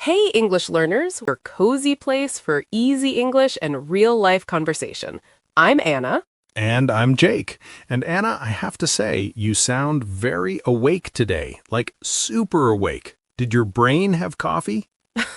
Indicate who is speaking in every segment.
Speaker 1: Hey, English learners, we're a cozy place for easy English and real-life conversation. I'm Anna.
Speaker 2: And I'm Jake. And Anna, I have to say, you sound very awake today, like super awake. Did your brain have coffee?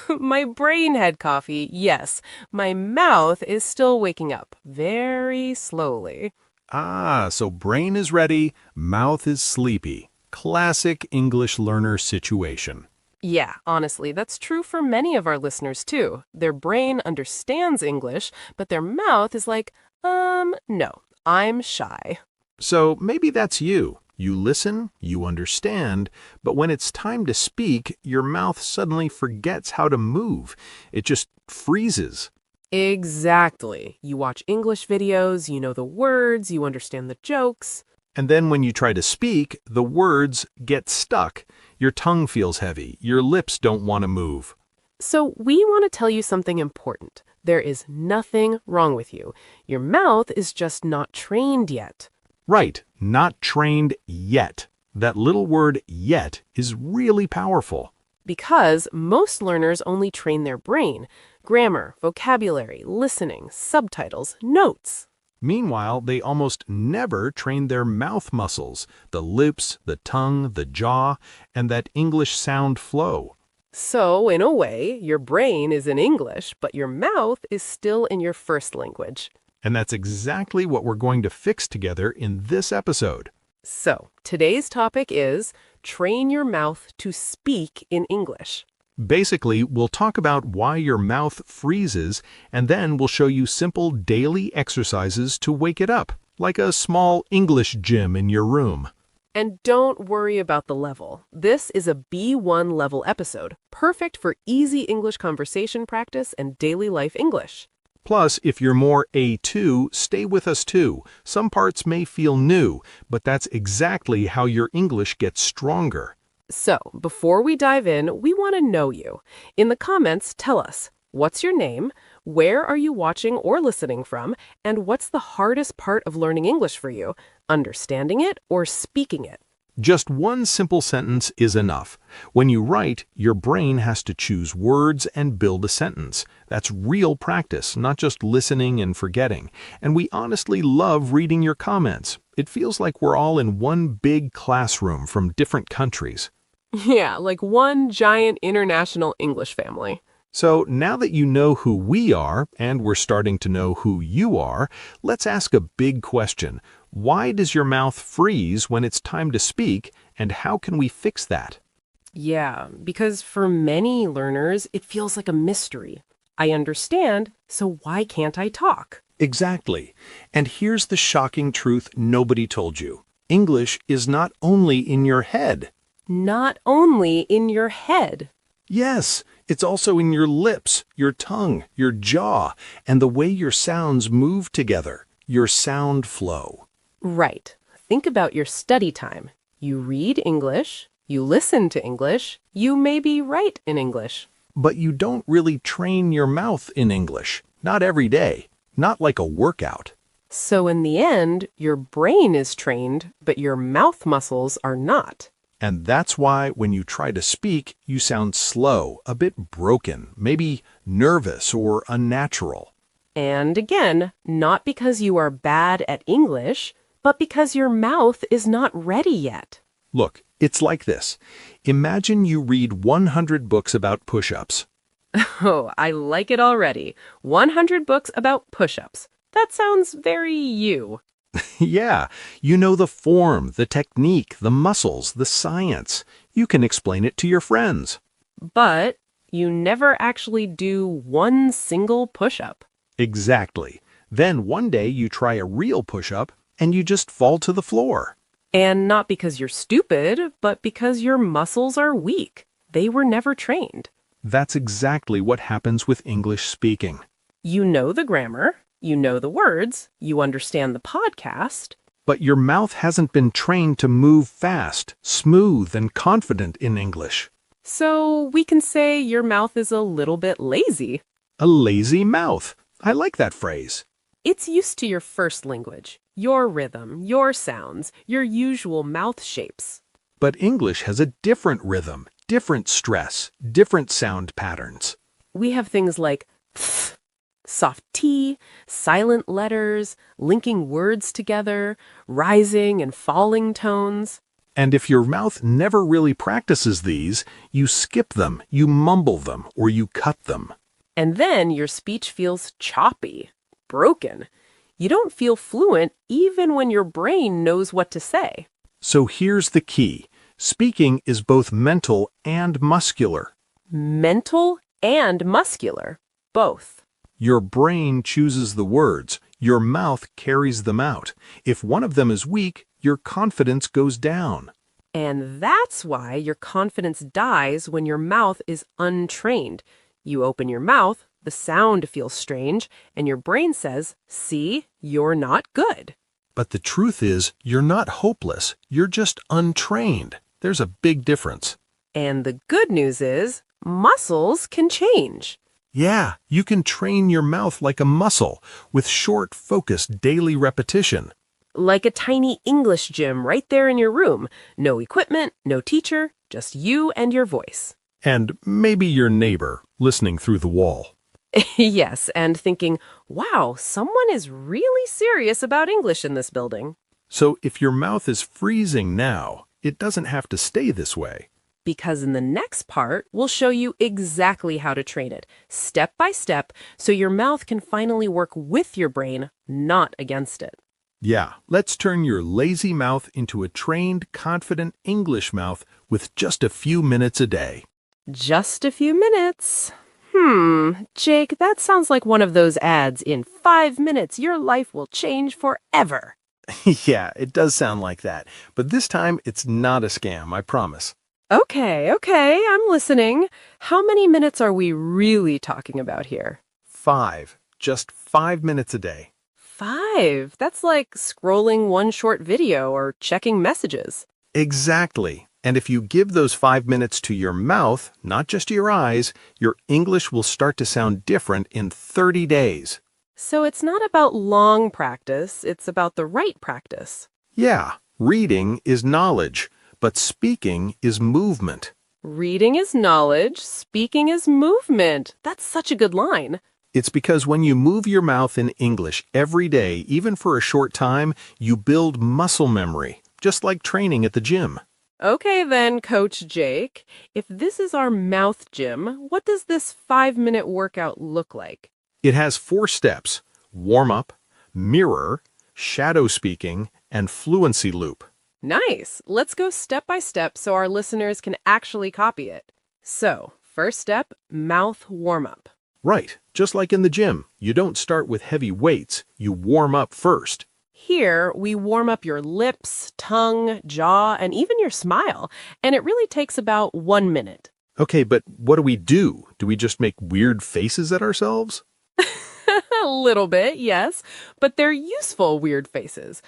Speaker 1: My brain had coffee, yes. My mouth is still waking up, very slowly.
Speaker 2: Ah, so brain is ready, mouth is sleepy. Classic English learner situation.
Speaker 1: Yeah, honestly, that's true for many of our listeners too. Their brain understands English, but their mouth is like, no, I'm shy.
Speaker 2: So maybe that's you. You listen, you understand, but when it's time to speak, your mouth suddenly forgets how to move. It just freezes.
Speaker 1: Exactly. You watch English videos, you know the words, you understand the jokes.
Speaker 2: And then when you try to speak, the words get stuck. Your tongue feels heavy. Your lips don't want to move.
Speaker 1: So we want to tell you something important. There is nothing wrong with you. Your mouth is just not trained yet.
Speaker 2: Right, not trained yet. That little word yet is really powerful.
Speaker 1: Because most learners only train their brain. Grammar, vocabulary, listening, subtitles, notes.
Speaker 2: Meanwhile, they almost never train their mouth muscles, the lips, the tongue, the jaw, and that English sound flow.
Speaker 1: So, in a way, your brain is in English, but your mouth is still in your first language.
Speaker 2: And that's exactly what we're going to fix together in this episode.
Speaker 1: So, today's topic is train your mouth to speak in English.
Speaker 2: Basically, we'll talk about why your mouth freezes, and then we'll show you simple daily exercises to wake it up, like a small English gym in your room.
Speaker 1: And don't worry about the level. This is a B1 level episode, perfect for easy English conversation practice and daily life English.
Speaker 2: Plus, if you're more A2, stay with us too. Some parts may feel new, but that's exactly how your English gets stronger.
Speaker 1: So, before we dive in, we want to know you. In the comments, tell us, what's your name, where are you watching or listening from, and what's the hardest part of learning English for you, understanding it or speaking it?
Speaker 2: Just one simple sentence is enough. When you write, your brain has to choose words and build a sentence. That's real practice, not just listening and forgetting. And we honestly love reading your comments. It feels like we're all in one big classroom from different countries.
Speaker 1: Yeah, like one giant international English family.
Speaker 2: So now that you know who we are, and we're starting to know who you are, let's ask a big question. Why does your mouth freeze when it's time to speak, and how can we fix that?
Speaker 1: Yeah, because for many learners, it feels like a mystery. I understand, so why can't I talk?
Speaker 2: Exactly. And here's the shocking truth nobody told you. English is not only in your head.
Speaker 1: Not only in your head.
Speaker 2: Yes, it's also in your lips, your tongue, your jaw, and the way your sounds move together, your sound flow.
Speaker 1: Right. Think about your study time. You read English, you listen to English, you maybe write in English.
Speaker 2: But you don't really train your mouth in English. Not every day. Not like a workout.
Speaker 1: So in the end, your brain is trained, but your mouth muscles are not.
Speaker 2: And that's why when you try to speak, you sound slow, a bit broken, maybe nervous or unnatural.
Speaker 1: And again, not because you are bad at English, but because your mouth is not ready yet.
Speaker 2: Look, it's like this. Imagine you read 100 books about push-ups.
Speaker 1: Oh, I like it already. 100 books about push-ups. That sounds very you.
Speaker 2: Yeah, you know the form, the technique, the muscles, the science. You can explain it to your friends.
Speaker 1: But you never actually do one single push-up.
Speaker 2: Exactly. Then one day you try a real push-up and you just fall to the floor.
Speaker 1: And not because you're stupid, but because your muscles are weak. They were never trained.
Speaker 2: That's exactly what happens with English speaking.
Speaker 1: You know the grammar, you know the words, you understand the podcast.
Speaker 2: But your mouth hasn't been trained to move fast, smooth, and confident in English.
Speaker 1: So we can say your mouth is a little bit lazy.
Speaker 2: A lazy mouth. I like that phrase.
Speaker 1: It's used to your first language, your rhythm, your sounds, your usual mouth shapes.
Speaker 2: But English has a different rhythm. different stress, different sound patterns.
Speaker 1: We have things like th, soft T, silent letters, linking words together, rising and falling tones.
Speaker 2: And if your mouth never really practices these, you skip them, you mumble them, or you cut them.
Speaker 1: And then your speech feels choppy, broken. You don't feel fluent even when your brain knows what to say.
Speaker 2: So here's the key. Speaking is both mental and muscular.
Speaker 1: Mental and muscular, both.
Speaker 2: Your brain chooses the words. Your mouth carries them out. If one of them is weak, your confidence goes down.
Speaker 1: And that's why your confidence dies when your mouth is untrained. You open your mouth, the sound feels strange, and your brain says, "See, you're not good."
Speaker 2: But the truth is, you're not hopeless. You're just untrained. There's a big difference.
Speaker 1: And the good news is, muscles can change.
Speaker 2: Yeah, you can train your mouth like a muscle with short, focused daily repetition.
Speaker 1: Like a tiny English gym right there in your room. No equipment, no teacher, just you and your voice.
Speaker 2: And maybe your neighbor listening through the wall.
Speaker 1: Yes, and thinking, wow, someone is really serious about English in this building.
Speaker 2: So if your mouth is freezing now, it doesn't have to stay this way.
Speaker 1: Because in the next part, we'll show you exactly how to train it, step by step, so your mouth can finally work with your brain, not against it.
Speaker 2: Yeah, let's turn your lazy mouth into a trained, confident English mouth with just a few minutes a day.
Speaker 1: Just a few minutes. Jake, that sounds like one of those ads. In 5 minutes, your life will change forever.
Speaker 2: Yeah, it does sound like that. But this time, it's not a scam, I promise.
Speaker 1: Okay, I'm listening. How many minutes are we really talking about here?
Speaker 2: 5. Just 5 minutes a day.
Speaker 1: 5? That's like scrolling one short video or checking messages.
Speaker 2: Exactly. And if you give those 5 minutes to your mouth, not just your eyes, your English will start to sound different in 30 days.
Speaker 1: So it's not about long practice, it's about the right practice.
Speaker 2: Yeah, reading is knowledge, but speaking is movement.
Speaker 1: Reading is knowledge, speaking is movement. That's such a good line.
Speaker 2: It's because when you move your mouth in English every day, even for a short time, you build muscle memory, just like training at the gym.
Speaker 1: Okay then, Coach Jake. If this is our mouth gym, what does this 5-minute workout look like?
Speaker 2: It has 4 steps: warm up, mirror, shadow speaking, and fluency loop.
Speaker 1: Nice. Let's go step by step so our listeners can actually copy it. So, first step, mouth warm up.
Speaker 2: Right, just like in the gym, you don't start with heavy weights, you warm up first.
Speaker 1: Here, we warm up your lips, tongue, jaw, and even your smile, and it really takes about 1 minute.
Speaker 2: Okay, but what do? Do we just make weird faces at ourselves?
Speaker 1: A little bit, yes, but they're useful weird faces.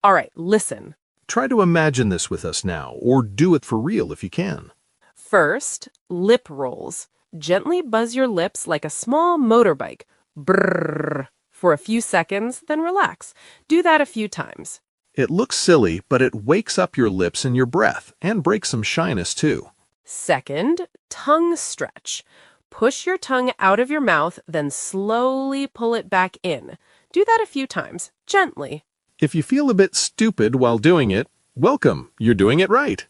Speaker 1: All right, listen.
Speaker 2: Try to imagine this with us now, or do it for real if you can.
Speaker 1: First, lip rolls. Gently buzz your lips like a small motorbike. Brrrr. For a few seconds, then relax. Do that a few times.
Speaker 2: It looks silly, but it wakes up your lips and your breath, and breaks some shyness too.
Speaker 1: Second, tongue stretch. Push your tongue out of your mouth, then slowly pull it back in. Do that a few times, gently.
Speaker 2: If you feel a bit stupid while doing it, welcome, you're doing it right.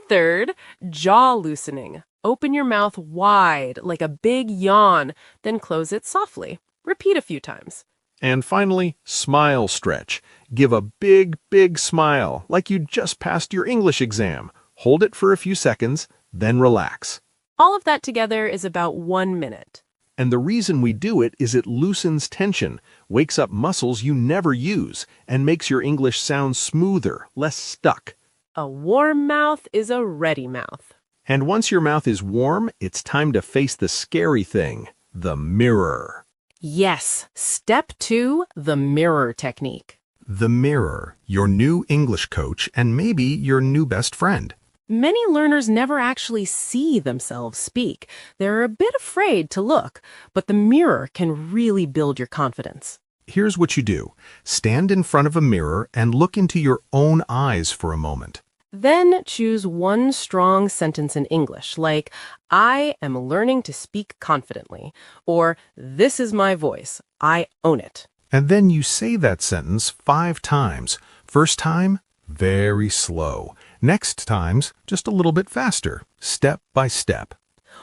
Speaker 1: Third, jaw loosening. Open your mouth wide, like a big yawn, then close it softly. Repeat a few times.
Speaker 2: And finally, smile stretch. Give a big, big smile, like you just passed your English exam. Hold it for a few seconds, then relax.
Speaker 1: All of that together is about 1 minute.
Speaker 2: And the reason we do it is it loosens tension, wakes up muscles you never use, and makes your English sound smoother, less stuck.
Speaker 1: A warm mouth is a ready mouth.
Speaker 2: And once your mouth is warm, it's time to face the scary thing, the mirror.
Speaker 1: Yes, step 2, the mirror technique.
Speaker 2: The mirror, your new English coach and maybe your new best friend.
Speaker 1: Many learners never actually see themselves speak. They're a bit afraid to look, but the mirror can really build your confidence.
Speaker 2: Here's what you do. Stand in front of a mirror and look into your own eyes for a moment.
Speaker 1: Then choose one strong sentence in English, like, I am learning to speak confidently, or this is my voice, I own it.
Speaker 2: And then you say that sentence 5 times. First time, very slow. Next times, just a little bit faster, step by step.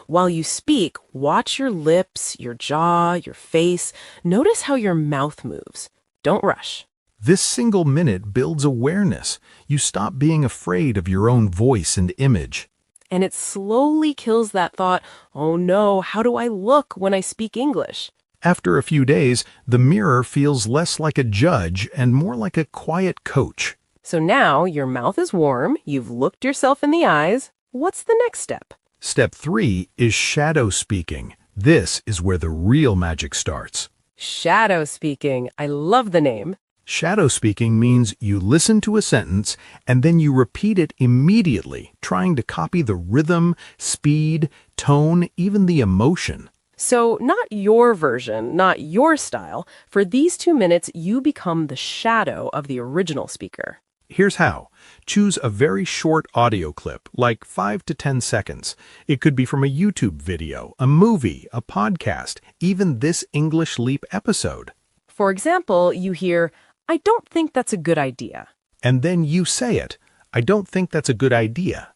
Speaker 1: While you speak, watch your lips, your jaw, your face. Notice how your mouth moves. Don't rush.
Speaker 2: This single minute builds awareness. You stop being afraid of your own voice and image.
Speaker 1: And it slowly kills that thought, oh no, how do I look when I speak English?
Speaker 2: After a few days, the mirror feels less like a judge and more like a quiet coach.
Speaker 1: So now your mouth is warm, you've looked yourself in the eyes. What's the next step?
Speaker 2: Step 3 is shadow speaking. This is where the real magic starts.
Speaker 1: Shadow speaking. I love the name.
Speaker 2: Shadow speaking means you listen to a sentence and then you repeat it immediately, trying to copy the rhythm, speed, tone, even the emotion.
Speaker 1: So not your version, not your style. For these 2 minutes, you become the shadow of the original speaker.
Speaker 2: Here's how. Choose a very short audio clip, like 5 to 10 seconds. It could be from a YouTube video, a movie, a podcast, even this English Leap episode.
Speaker 1: For example, you hear, I don't think that's a good idea.
Speaker 2: And then you say it. I don't think that's a good idea.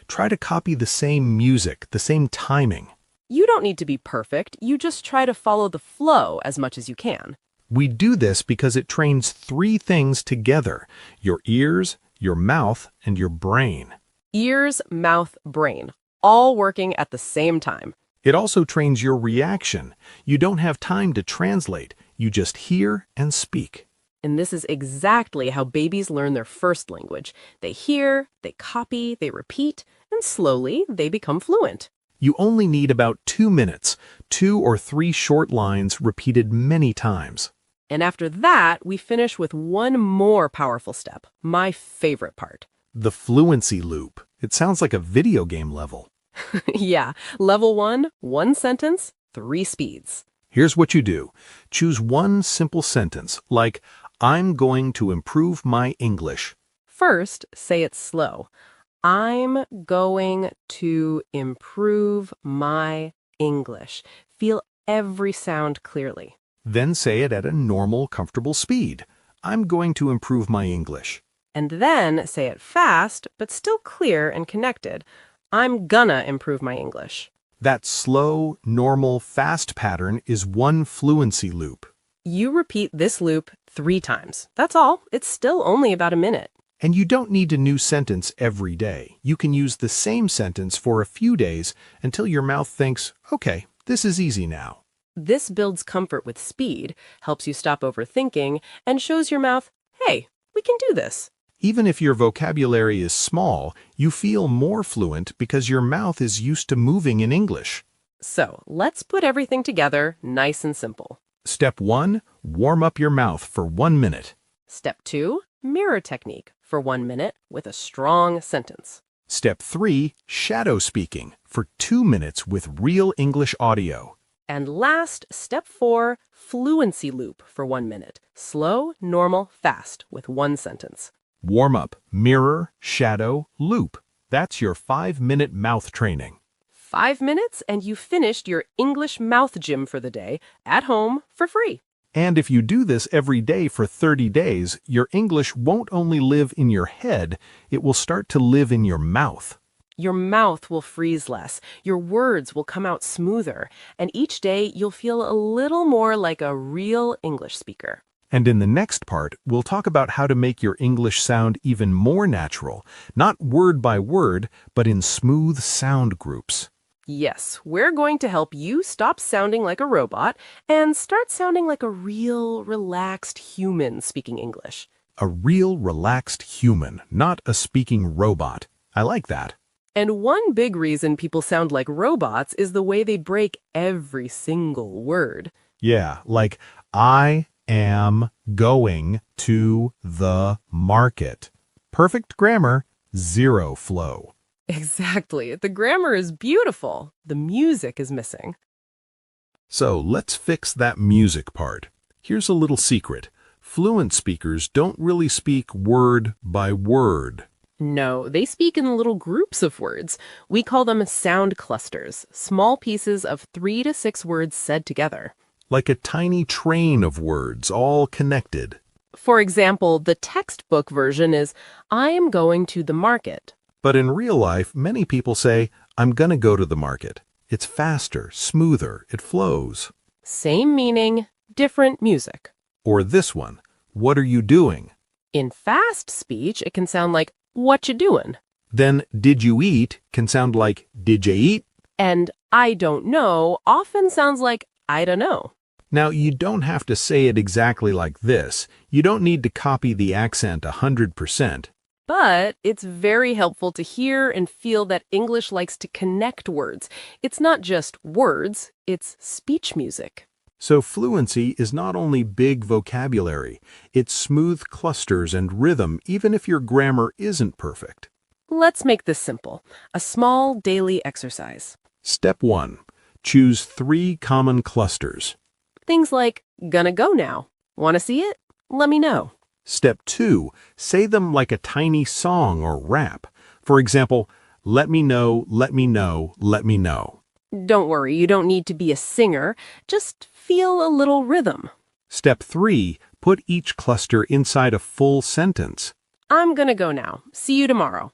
Speaker 2: Try to copy the same music, the same timing.
Speaker 1: You don't need to be perfect. You just try to follow the flow as much as you can.
Speaker 2: We do this because it trains 3 things together: your ears, your mouth, and your brain.
Speaker 1: Ears, mouth, brain, all working at the same time.
Speaker 2: It also trains your reaction. You don't have time to translate. You just hear and speak.
Speaker 1: And this is exactly how babies learn their first language. They hear, they copy, they repeat, and slowly they become fluent.
Speaker 2: You only need about 2 minutes, 2 or 3 short lines repeated many times.
Speaker 1: And after that, we finish with one more powerful step, my favorite part.
Speaker 2: The fluency loop. It sounds like a video game level.
Speaker 1: Yeah, level 1, 1 sentence, 3 speeds.
Speaker 2: Here's what you do. Choose one simple sentence, like, I'm going to improve my English.
Speaker 1: First, say it slow. I'm going to improve my English. Feel every sound clearly.
Speaker 2: Then say it at a normal, comfortable speed. I'm going to improve my English.
Speaker 1: And then say it fast, but still clear and connected. I'm gonna improve my English.
Speaker 2: That slow, normal, fast pattern is one fluency loop.
Speaker 1: You repeat this loop 3 times. That's all. It's still only about a minute.
Speaker 2: And you don't need a new sentence every day. You can use the same sentence for a few days until your mouth thinks, okay, this is easy now.
Speaker 1: This builds comfort with speed, helps you stop overthinking, and shows your mouth, hey, we can do this.
Speaker 2: Even if your vocabulary is small, you feel more fluent because your mouth is used to moving in English.
Speaker 1: So let's put everything together nice and simple.
Speaker 2: Step 1, warm up your mouth for 1 minute.
Speaker 1: Step 2, mirror technique for 1 minute with a strong sentence.
Speaker 2: Step 3, shadow speaking for 2 minutes with real English audio.
Speaker 1: And last, step 4, fluency loop for 1 minute. Slow, normal, fast with 1 sentence.
Speaker 2: Warm up, mirror, shadow, loop. That's your 5-minute mouth training.
Speaker 1: 5 minutes and you finished your English mouth gym for the day at home for free.
Speaker 2: And if you do this every day for 30 days, your English won't only live in your head, it will start to live in your mouth.
Speaker 1: Your mouth will freeze less, your words will come out smoother, and each day you'll feel a little more like a real English speaker.
Speaker 2: And in the next part, we'll talk about how to make your English sound even more natural, not word by word, but in smooth sound groups.
Speaker 1: Yes, we're going to help you stop sounding like a robot and start sounding like a real, relaxed human speaking English.
Speaker 2: A real, relaxed human, not a speaking robot. I like that.
Speaker 1: And one big reason people sound like robots is the way they break every single word.
Speaker 2: Yeah, like, I am going to the market. Perfect grammar, zero flow.
Speaker 1: Exactly. The grammar is beautiful. The music is missing.
Speaker 2: So let's fix that music part. Here's a little secret. Fluent speakers don't really speak word by word.
Speaker 1: No, they speak in little groups of words. We call them sound clusters, small pieces of 3 to 6 words said together.
Speaker 2: Like a tiny train of words, all connected.
Speaker 1: For example, the textbook version is, I am going to the market.
Speaker 2: But in real life, many people say, I'm gonna go to the market. It's faster, smoother, it flows.
Speaker 1: Same meaning, different music.
Speaker 2: Or this one, what are you doing?
Speaker 1: In fast speech, it can sound like, what you doing?
Speaker 2: Then, did you eat can sound like, did you eat?
Speaker 1: And I don't know often sounds like, I don't know.
Speaker 2: Now, you don't have to say it exactly like this. You don't need to copy the accent 100%.
Speaker 1: But it's very helpful to hear and feel that English likes to connect words. It's not just words, it's speech music.
Speaker 2: So fluency is not only big vocabulary, it's smooth clusters and rhythm even if your grammar isn't perfect.
Speaker 1: Let's make this simple. A small daily exercise.
Speaker 2: Step 1. Choose 3 common clusters.
Speaker 1: Things like, gonna go now. Wanna see it? Let me know.
Speaker 2: Step 2. Say them like a tiny song or rap. For example, let me know, let me know, let me know.
Speaker 1: Don't worry, you don't need to be a singer. Just feel a little rhythm.
Speaker 2: Step 3. Put each cluster inside a full sentence.
Speaker 1: I'm gonna go now. See you tomorrow.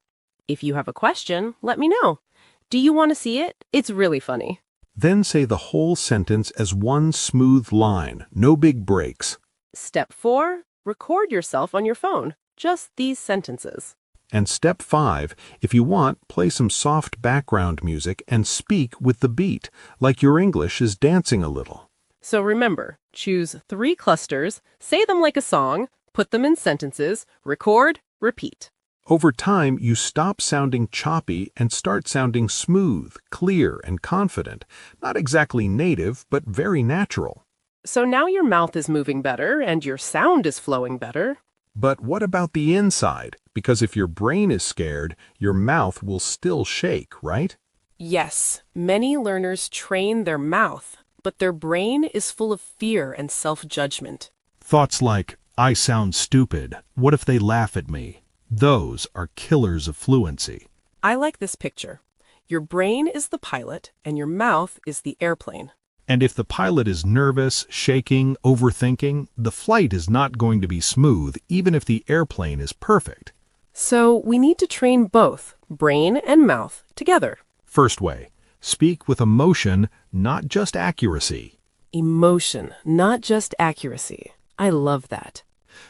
Speaker 1: If you have a question, let me know. Do you want to see it? It's really funny.
Speaker 2: Then say the whole sentence as one smooth line, no big breaks.
Speaker 1: Step 4. Record yourself on your phone. Just these sentences.
Speaker 2: And step 5, if you want, play some soft background music and speak with the beat, like your English is dancing a little.
Speaker 1: So remember, choose 3 clusters, say them like a song, put them in sentences, record, repeat.
Speaker 2: Over time, you stop sounding choppy and start sounding smooth, clear, and confident. Not exactly native, but very natural.
Speaker 1: So now your mouth is moving better and your sound is flowing better.
Speaker 2: But what about the inside? Because if your brain is scared, your mouth will still shake, right?
Speaker 1: Yes, many learners train their mouth, but their brain is full of fear and self-judgment.
Speaker 2: Thoughts like, I sound stupid. What if they laugh at me? Those are killers of fluency.
Speaker 1: I like this picture. Your brain is the pilot and your mouth is the airplane.
Speaker 2: And if the pilot is nervous, shaking, overthinking, the flight is not going to be smooth, even if the airplane is perfect.
Speaker 1: So we need to train both, brain and mouth, together.
Speaker 2: First way, speak with emotion, not just accuracy.
Speaker 1: Emotion, not just accuracy. I love that.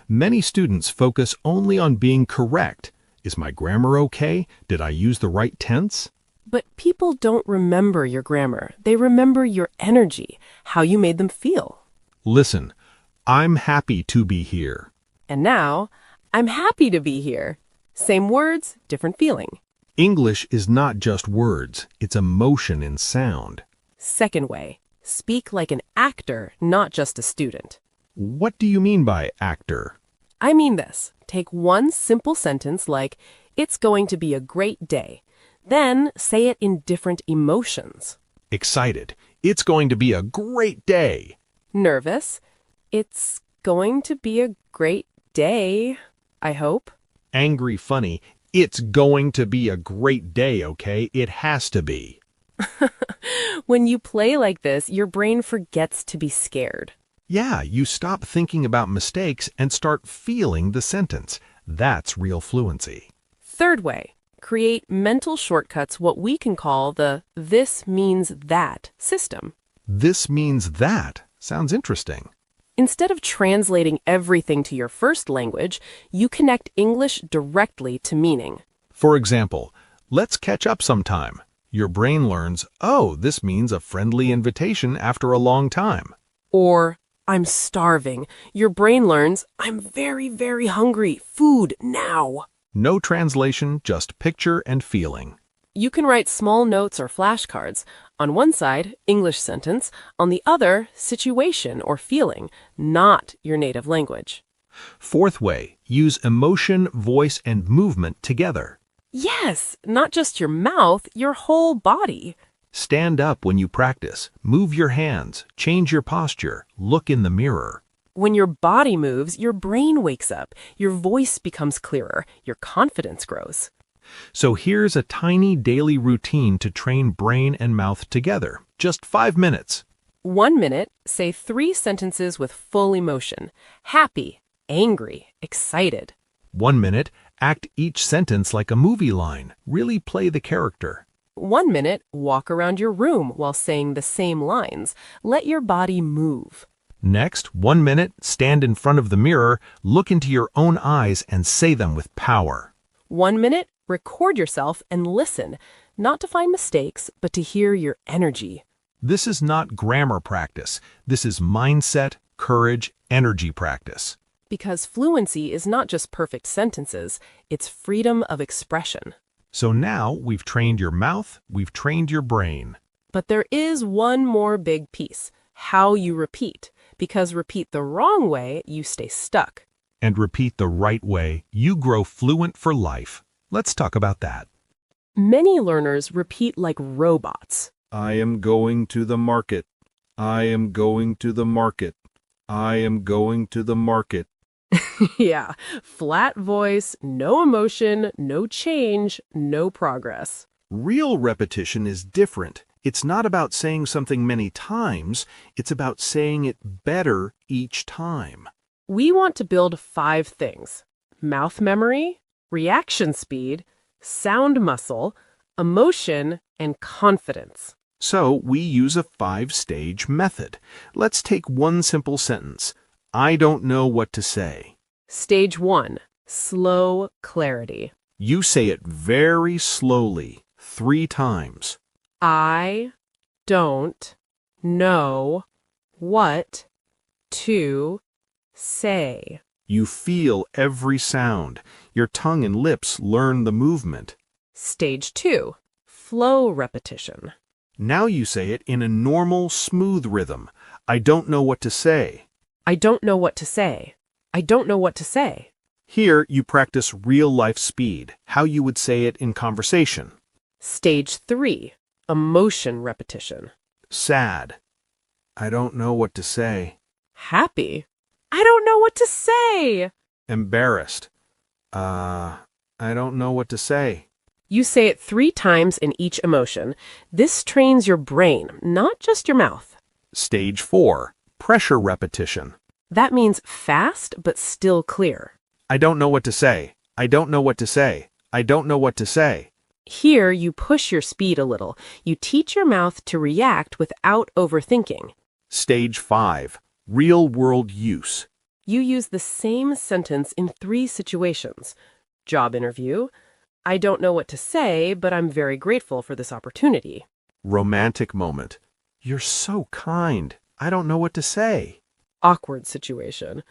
Speaker 2: Many students focus only on being correct. Is my grammar okay? Did I use the right tense?
Speaker 1: But people don't remember your grammar. They remember your energy, how you made them feel.
Speaker 2: Listen, I'm happy to be here.
Speaker 1: And now, I'm happy to be here. Same words, different feeling.
Speaker 2: English is not just words, it's emotion in sound.
Speaker 1: Second way, speak like an actor, not just a student.
Speaker 2: What do you mean by actor?
Speaker 1: I mean this. Take one simple sentence like, it's going to be a great day. Then say it in different emotions.
Speaker 2: Excited. It's going to be a great day.
Speaker 1: Nervous. It's going to be a great day, I hope.
Speaker 2: Angry, funny. It's going to be a great day, okay? It has to be.
Speaker 1: When you play like this, your brain forgets to be scared.
Speaker 2: Yeah, you stop thinking about mistakes and start feeling the sentence. That's real fluency.
Speaker 1: Third way, create mental shortcuts, what we can call the this means that system.
Speaker 2: This means that. Sounds interesting.
Speaker 1: Instead of translating everything to your first language, you connect English directly to meaning.
Speaker 2: For example, let's catch up sometime. Your brain learns, oh, this means a friendly invitation after a long time.
Speaker 1: Or, I'm starving. Your brain learns, I'm very, very hungry. Food now.
Speaker 2: No translation, just picture and feeling.
Speaker 1: You can write small notes or flashcards. On one side, English sentence. On the other, situation or feeling, not your native language.
Speaker 2: Fourth way, use emotion, voice, and movement together.
Speaker 1: Yes, not just your mouth, your whole body.
Speaker 2: Stand up when you practice. Move your hands. Change your posture. Look in the mirror.
Speaker 1: When your body moves, your brain wakes up, your voice becomes clearer, your confidence grows.
Speaker 2: So here's a tiny daily routine to train brain and mouth together. Just 5 minutes.
Speaker 1: 1 minute, say 3 sentences with full emotion. Happy, angry, excited.
Speaker 2: 1 minute, act each sentence like a movie line. Really play the character.
Speaker 1: 1 minute, walk around your room while saying the same lines. Let your body move.
Speaker 2: Next, 1 minute, stand in front of the mirror, look into your own eyes, and say them with power.
Speaker 1: 1 minute, record yourself and listen, not to find mistakes, but to hear your energy.
Speaker 2: This is not grammar practice. This is mindset, courage, energy practice.
Speaker 1: Because fluency is not just perfect sentences, it's freedom of expression.
Speaker 2: So now we've trained your mouth, we've trained your brain.
Speaker 1: But there is one more big piece, how you repeat. Because repeat the wrong way, you stay stuck.
Speaker 2: And repeat the right way, you grow fluent for life. Let's talk about that.
Speaker 1: Many learners repeat like robots.
Speaker 2: I am going to the market. I am going to the market. I am going to the market.
Speaker 1: Yeah, flat voice, no emotion, no change, no progress.
Speaker 2: Real repetition is different. It's not about saying something many times. It's about saying it better each time.
Speaker 1: We want to build 5 things: mouth memory, reaction speed, sound muscle, emotion, and confidence.
Speaker 2: So we use a 5-stage method. Let's take one simple sentence. I don't know what to say.
Speaker 1: Stage 1, slow clarity.
Speaker 2: You say it very slowly, 3 times.
Speaker 1: I don't know what to say.
Speaker 2: You feel every sound. Your tongue and lips learn the movement.
Speaker 1: Stage 2, flow repetition.
Speaker 2: Now you say it in a normal, smooth rhythm. I don't know what to say.
Speaker 1: I don't know what to say. I don't know what to say.
Speaker 2: Here you practice real-life speed, how you would say it in conversation.
Speaker 1: Stage 3, emotion repetition.
Speaker 2: Sad. I don't know what to say.
Speaker 1: Happy. I don't know what to say.
Speaker 2: Embarrassed. I don't know what to say.
Speaker 1: You say it 3 times in each emotion. This trains your brain, not just your mouth.
Speaker 2: Stage 4, pressure repetition.
Speaker 1: That means fast but still clear.
Speaker 2: I don't know what to say. I don't know what to say. I don't know what to say.
Speaker 1: Here, you push your speed a little. You teach your mouth to react without overthinking.
Speaker 2: Stage 5, real-world use.
Speaker 1: You use the same sentence in 3 situations. Job interview. I don't know what to say, but I'm very grateful for this opportunity.
Speaker 2: Romantic moment. You're so kind. I don't know what to say.
Speaker 1: Awkward situation.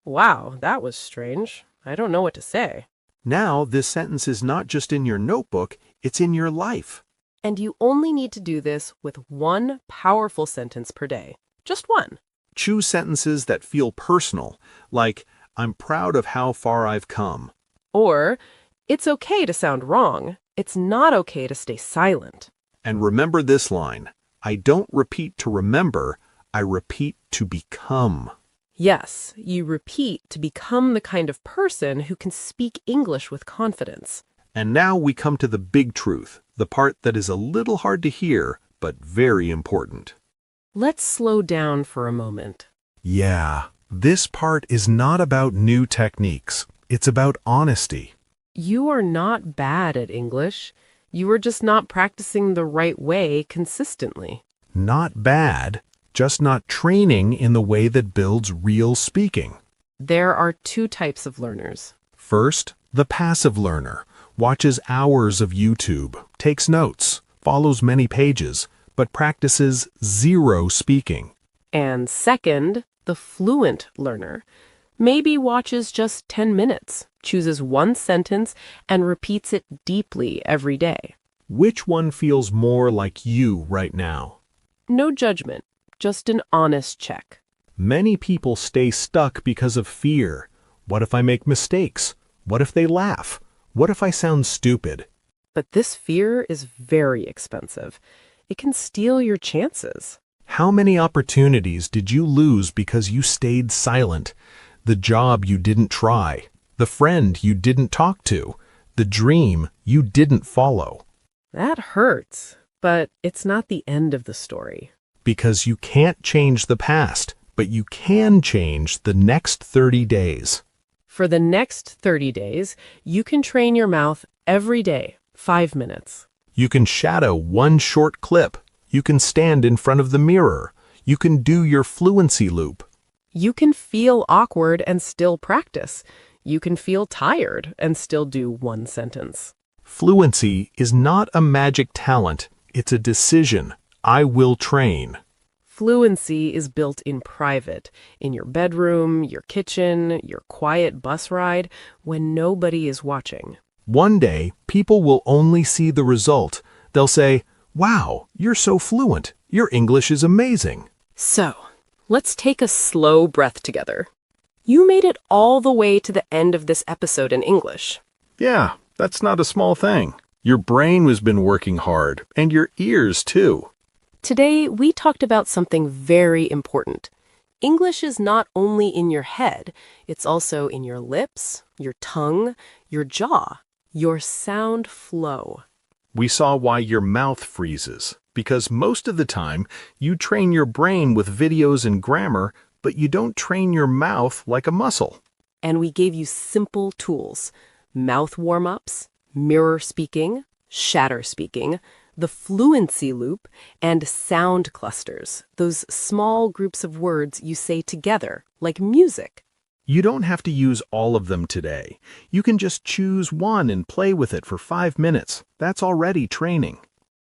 Speaker 1: Wow, that was strange. I don't know what to say.
Speaker 2: Now, this sentence is not just in your notebook, it's in your life.
Speaker 1: And you only need to do this with 1 powerful sentence per day. Just 1.
Speaker 2: Choose sentences that feel personal, like, I'm proud of how far I've come.
Speaker 1: Or, it's okay to sound wrong. It's not okay to stay silent.
Speaker 2: And remember this line, I don't repeat to remember, I repeat to become.
Speaker 1: Yes, you repeat to become the kind of person who can speak English with confidence.
Speaker 2: And now we come to the big truth, the part that is a little hard to hear, but very important.
Speaker 1: Let's slow down for a moment.
Speaker 2: Yeah, this part is not about new techniques. It's about honesty.
Speaker 1: You are not bad at English. You are just not practicing the right way consistently.
Speaker 2: Not bad, just not training in the way that builds real speaking.
Speaker 1: There are 2 types of learners.
Speaker 2: First, the passive learner watches hours of YouTube, takes notes, follows many pages, but practices 0 speaking.
Speaker 1: And second, the fluent learner. Maybe watches just 10 minutes, chooses 1 sentence, and repeats it deeply every day.
Speaker 2: Which one feels more like you right now?
Speaker 1: No judgment, just an honest check.
Speaker 2: Many people stay stuck because of fear. What if I make mistakes? What if they laugh? What if I sound stupid?
Speaker 1: But this fear is very expensive. It can steal your chances.
Speaker 2: How many opportunities did you lose because you stayed silent? The job you didn't try, the friend you didn't talk to, the dream you didn't follow.
Speaker 1: That hurts, but it's not the end of the story.
Speaker 2: Because you can't change the past, but you can change the next 30 days.
Speaker 1: For the next 30 days, you can train your mouth every day, 5 minutes.
Speaker 2: You can shadow one short clip. You can stand in front of the mirror. You can do your fluency loop.
Speaker 1: You can feel awkward and still practice. You can feel tired and still do one sentence.
Speaker 2: Fluency is not a magic talent. It's a decision. I will train.
Speaker 1: Fluency is built in private, in your bedroom, your kitchen, your quiet bus ride, when nobody is watching.
Speaker 2: One day, people will only see the result. They'll say, "Wow, you're so fluent. Your English is amazing."
Speaker 1: So, let's take a slow breath together. You made it all the way to the end of this episode in English.
Speaker 2: Yeah, that's not a small thing. Your brain has been working hard, and your ears too.
Speaker 1: Today, we talked about something very important. English is not only in your head, it's also in your lips, your tongue, your jaw, your sound flow.
Speaker 2: We saw why your mouth freezes, because most of the time you train your brain with videos and grammar, but you don't train your mouth like a muscle.
Speaker 1: And we gave you simple tools: mouth warm-ups, mirror speaking, shatter speaking, the fluency loop, and sound clusters, those small groups of words you say together, like music.
Speaker 2: You don't have to use all of them today. You can just choose one and play with it for 5 minutes. That's already training.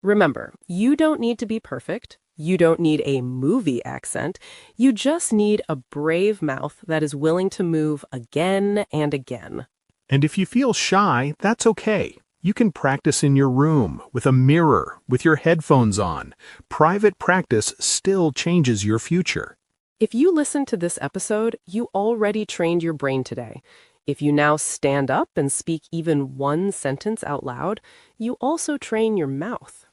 Speaker 1: Remember, you don't need to be perfect. You don't need a movie accent. You just need a brave mouth that is willing to move again and again.
Speaker 2: And if you feel shy, that's okay. You can practice in your room, with a mirror, with your headphones on. Private practice still changes your future.
Speaker 1: If you listen to this episode, you already trained your brain today. If you now stand up and speak even one sentence out loud, you also train your mouth.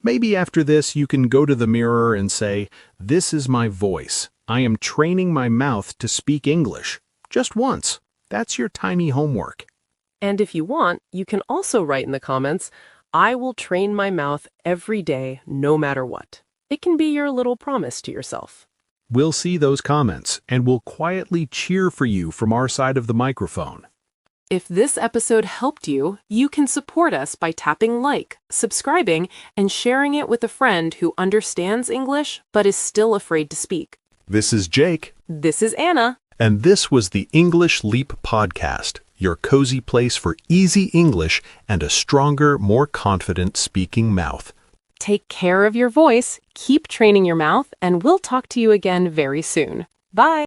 Speaker 2: Maybe after this you can go to the mirror and say, "This is my voice. I am training my mouth to speak English." Just once. That's your tiny homework.
Speaker 1: And if you want, you can also write in the comments, "I will train my mouth every day, no matter what." It can be your little promise to yourself.
Speaker 2: We'll see those comments, and we'll quietly cheer for you from our side of the microphone.
Speaker 1: If this episode helped you, you can support us by tapping like, subscribing, and sharing it with a friend who understands English but is still afraid to speak.
Speaker 2: This is Jake.
Speaker 1: This is Anna.
Speaker 2: And this was the English Leap Podcast, your cozy place for easy English and a stronger, more confident speaking mouth.
Speaker 1: Take care of your voice, keep training your mouth, and we'll talk to you again very soon. Bye!